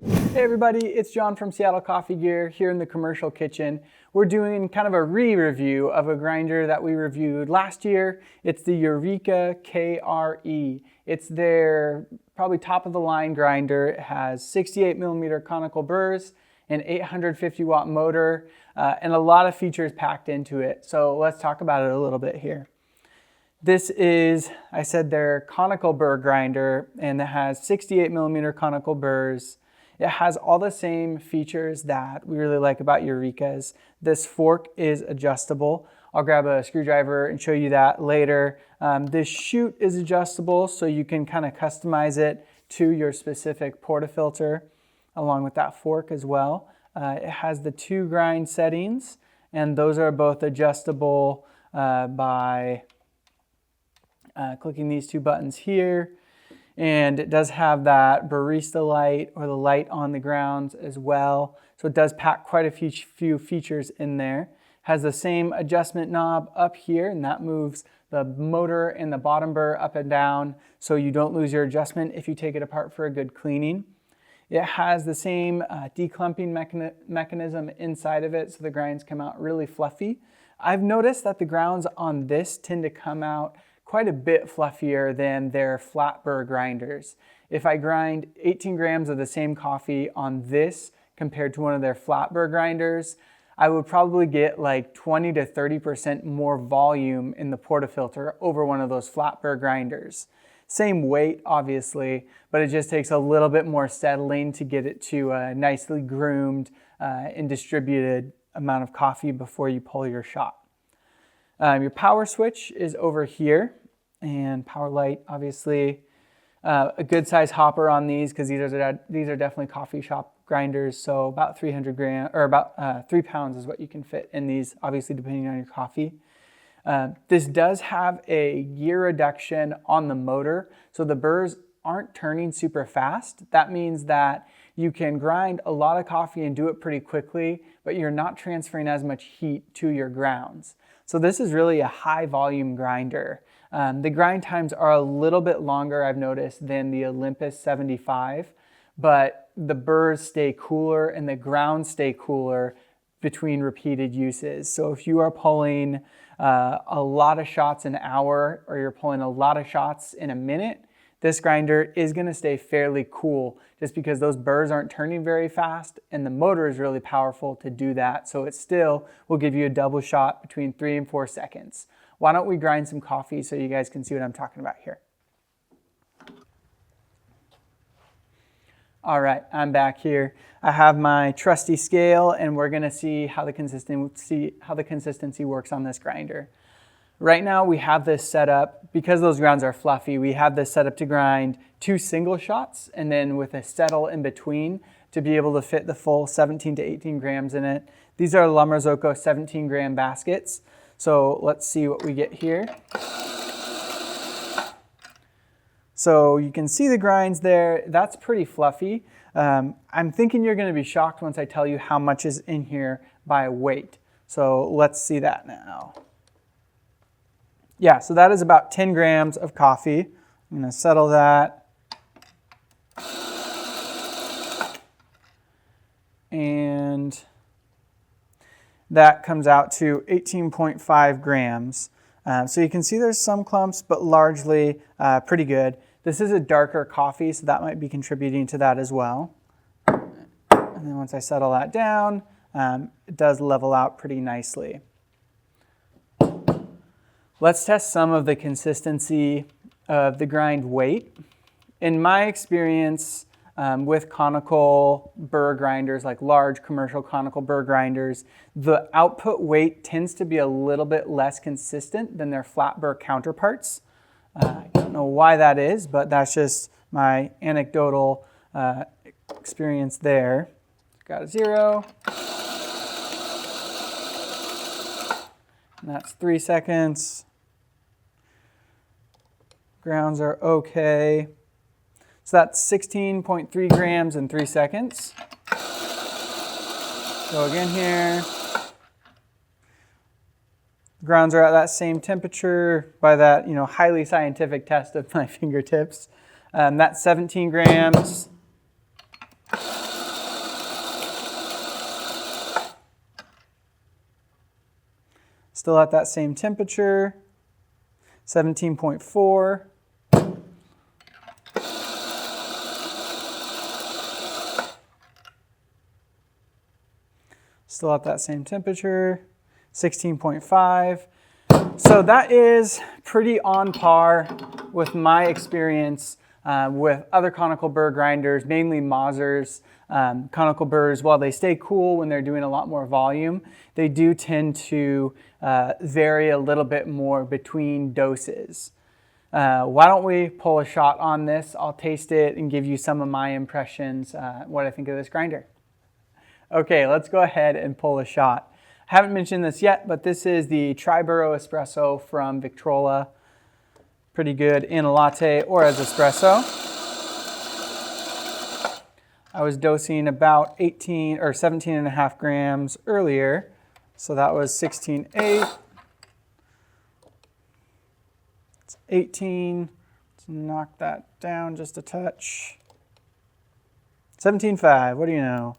Hey everybody, it's John from Seattle Coffee Gear here in the commercial kitchen. We're doing kind of a re-review of a grinder that we reviewed last year. It's the Eureka KRE. It's their probably top of the line grinder. It has 68 millimeter conical burrs, an 850 watt motor, and a lot of features packed into it. So let's talk about it a little bit here. This is, I said, their conical burr grinder, and it has 68 millimeter conical burrs. It has all the same features that we really like about Eureka's. This fork is adjustable. I'll grab a screwdriver and show you that later. This chute is adjustable, so you can kind of customize it to your specific portafilter, along with that fork as well. It has the 2 grind settings, and those are both adjustable by clicking these 2 buttons here. And it does have that barista light, or the light on the grounds as well. So it does pack quite a few features in there. Has the same adjustment knob up here, and that moves the motor and the bottom burr up and down so you don't lose your adjustment if you take it apart for a good cleaning. It has the same declumping mechanism inside of it, so the grinds come out really fluffy. I've noticed that the grounds on this tend to come out quite a bit fluffier than their flat burr grinders. If I grind 18 grams of the same coffee on this compared to one of their flat burr grinders, I would probably get like 20 to 30% more volume in the portafilter over one of those flat burr grinders. Same weight, obviously, but it just takes a little bit more settling to get it to a nicely groomed and distributed amount of coffee before you pull your shot. Your power switch is over here, and power light, obviously. A good size hopper on these, because these are definitely coffee shop grinders. So about 300 grams, or about 3 pounds is what you can fit in these, obviously depending on your coffee. This does have a gear reduction on the motor, so the burrs aren't turning super fast. That means that you can grind a lot of coffee and do it pretty quickly, but you're not transferring as much heat to your grounds. So this is really a high volume grinder. The grind times are a little bit longer, I've noticed, than the Olympus 75, but the burrs stay cooler and the grounds stay cooler between repeated uses. So if you are pulling a lot of shots an hour, or you're pulling a lot of shots in a minute, this grinder is going to stay fairly cool, just because those burrs aren't turning very fast and the motor is really powerful to do that. So it still will give you a double shot between 3 and 4 seconds. Why don't we grind some coffee so you guys can see what I'm talking about here. All right, I'm back here. I have my trusty scale, and we're going to see how the consistency works on this grinder. Right now we have this set up, because those grounds are fluffy, we have this set up to grind 2 single shots, and then with a settle in between to be able to fit the full 17 to 18 grams in it. These are La Marzocco 17 gram baskets. So let's see what we get here. So you can see the grinds there. That's pretty fluffy. I'm thinking you're going to be shocked once I tell you how much is in here by weight. So let's see that now. Yeah, so that is about 10 grams of coffee. I'm going to settle that. And that comes out to 18.5 grams. So you can see there's some clumps, but largely pretty good. This is a darker coffee, so that might be contributing to that as well. And then once I settle that down, it does level out pretty nicely. Let's test some of the consistency of the grind weight. In my experience with conical burr grinders, like large commercial conical burr grinders, the output weight tends to be a little bit less consistent than their flat burr counterparts. I don't know why that is, but that's just my anecdotal experience there. Got a 0. And that's 3 seconds. Grounds are okay. So that's 16.3 grams in 3 seconds. Go again here. Grounds are at that same temperature by that, highly scientific test of my fingertips. That's 17 grams. Still at that same temperature, 17.4. Still at that same temperature, 16.5. So that is pretty on par with my experience with other conical burr grinders, mainly Mausers. Conical burrs, while they stay cool when they're doing a lot more volume, they do tend to vary a little bit more between doses. Why don't we pull a shot on this? I'll taste it and give you some of my impressions, what I think of this grinder. Okay, let's go ahead and pull a shot. I haven't mentioned this yet, but this is the Tri-Burrow Espresso from Victrola. Pretty good in a latte or as espresso. I was dosing about 18 or 17.5 grams earlier, so that was 16.8. It's 18. Let's knock that down just a touch. 17.5, what do you know?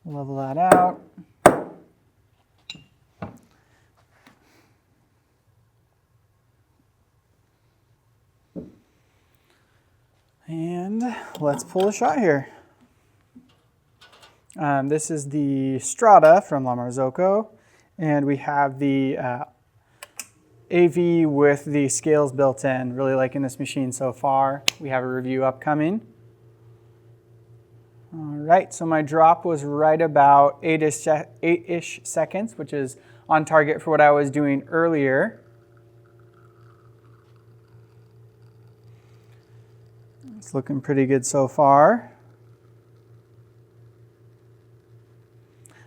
Level that out. And let's pull a shot here. This is the Strata from La Marzocco, and we have the AV with the scales built in. Really liking this machine so far. We have a review upcoming. All right, so my drop was right about 8-ish seconds, which is on target for what I was doing earlier. It's looking pretty good so far.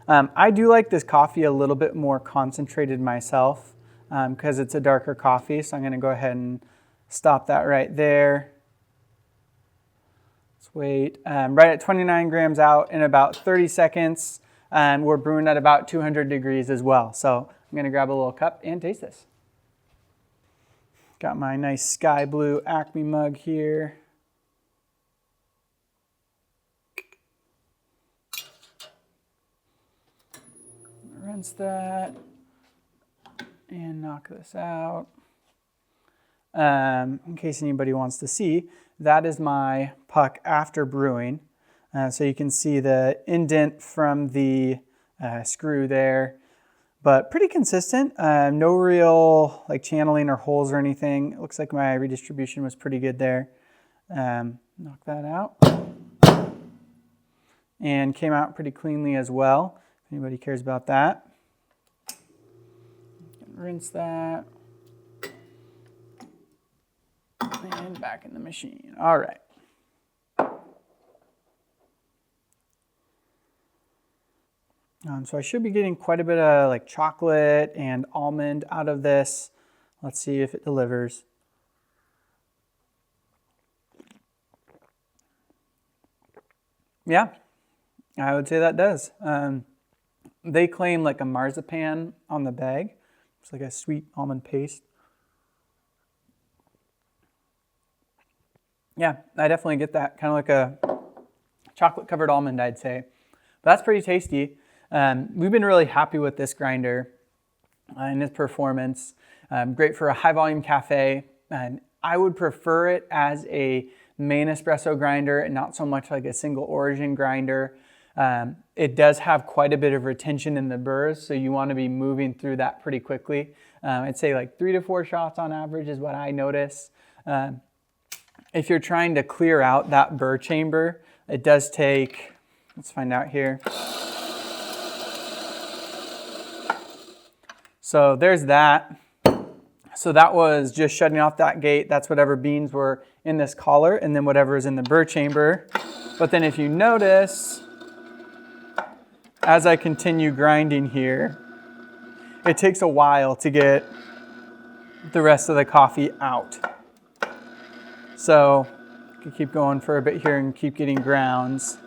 I do like this coffee a little bit more concentrated myself because it's a darker coffee, so I'm going to go ahead and stop that right there. Let's wait. Right at 29 grams out in about 30 seconds, and we're brewing at about 200 degrees as well. So I'm going to grab a little cup and taste this. Got my nice sky blue Acme mug here. Rinse that and knock this out. In case anybody wants to see, that is my puck after brewing. So you can see the indent from the screw there, but pretty consistent. No real like channeling or holes or anything. It looks like my redistribution was pretty good there. Knock that out. And came out pretty cleanly as well. If anybody cares about that. Rinse that. And back in the machine. All right. So I should be getting quite a bit of like chocolate and almond out of this. Let's see if it delivers. Yeah, I would say that does. They claim like a marzipan on the bag. It's like a sweet almond paste. Yeah, I definitely get that. Kind of like a chocolate-covered almond, I'd say. But that's pretty tasty. We've been really happy with this grinder and its performance. Great for a high-volume cafe. And I would prefer it as a main espresso grinder and not so much like a single origin grinder. It does have quite a bit of retention in the burrs, so you want to be moving through that pretty quickly. I'd say like 3 to 4 shots on average is what I notice. If you're trying to clear out that burr chamber, it does take, let's find out here. So there's that. So that was just shutting off that gate. That's whatever beans were in this collar and then whatever is in the burr chamber. But then if you notice, as I continue grinding here, it takes a while to get the rest of the coffee out. So I could keep going for a bit here and keep getting grounds.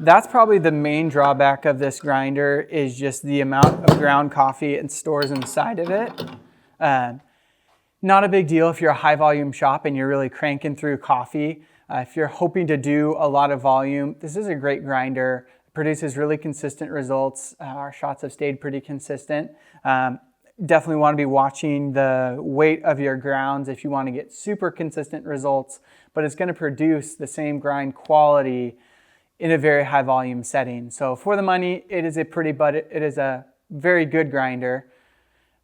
That's probably the main drawback of this grinder is just the amount of ground coffee it stores inside of it. Not a big deal if you're a high volume shop and you're really cranking through coffee. If you're hoping to do a lot of volume, this is a great grinder. produces really consistent results. Our shots have stayed pretty consistent. Definitely want to be watching the weight of your grounds if you want to get super consistent results, but it's going to produce the same grind quality in a very high volume setting. So for the money, it is a very good grinder,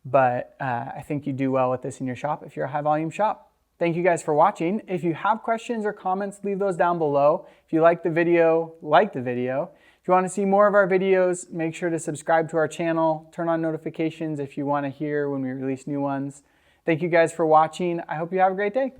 but I think you do well with this in your shop if you're a high volume shop. Thank you guys for watching. If you have questions or comments, leave those down below. If you like the video, like the video. If you want to see more of our videos, make sure to subscribe to our channel, turn on notifications if you want to hear when we release new ones. Thank you guys for watching. I hope you have a great day.